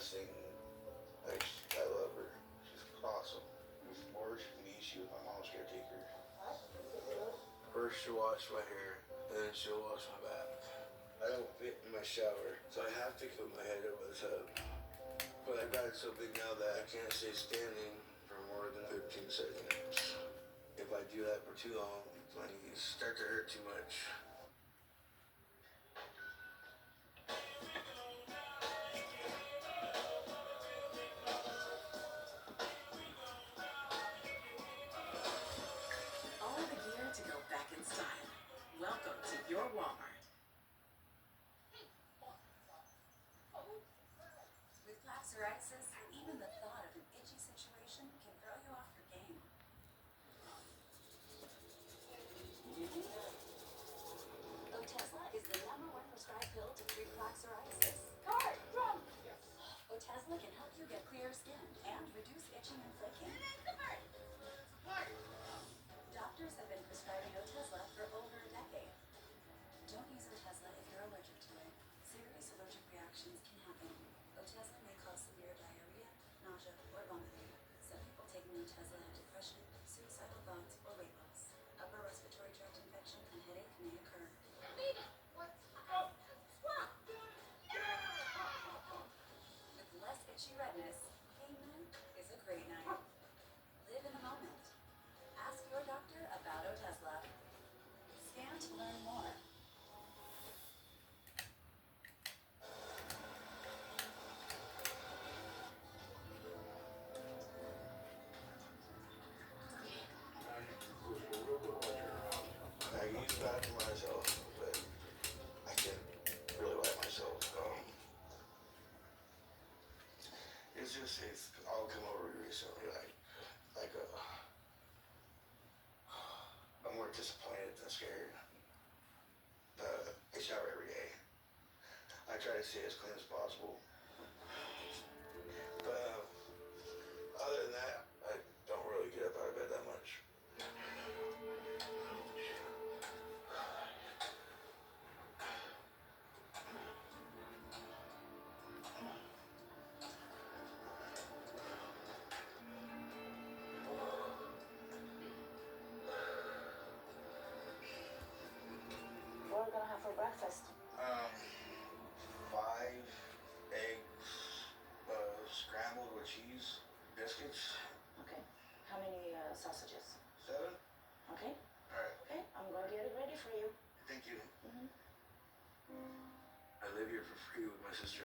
best thing. Like, I love her. She's awesome. Before me, she was my mom's caretaker. First she'll wash my hair, and then she'll wash my back. I don't fit in my shower, so I have to put my head over the tub. But I got it so big now that I can't stay standing for more than 15 seconds. If I do that for too long, my knees start to hurt too much. All the gear to go back in style. Welcome to your Walmart. With plaque psoriasis, even the thought of an itchy situation can throw you off your game. Otezla is the #1 prescribed pill to treat plaque psoriasis. Card, drum! Otezla can help you get clear skin and reduce itching and flaking. Doctors have been prescribing Otezla for over a decade. Don't use Otezla if you're allergic to it. Serious allergic reactions can happen. Otezla may cause severe diarrhea, nausea, or vomiting. Some people taking Otezla have depression, suicidal thoughts, or weight loss. Upper respiratory tract infection and headache may occur. With less itchy redness, pain night is a great night. Live in the moment. Ask your doctor about Otezla. Scan to learn more. I use that for myself, but I can't really wipe myself. It's all come over recently, I'm more disappointed than scared. I shower every day. I try to stay as clean as possible. But other than that, I don't really get up out of bed that much. What are we gonna have for breakfast? 5 eggs, scrambled with cheese, biscuits. Okay. How many sausages? 7. Okay. All right. Okay, I'm gonna get it ready for you. Thank you. Mm-hmm. I live here for free with my sister.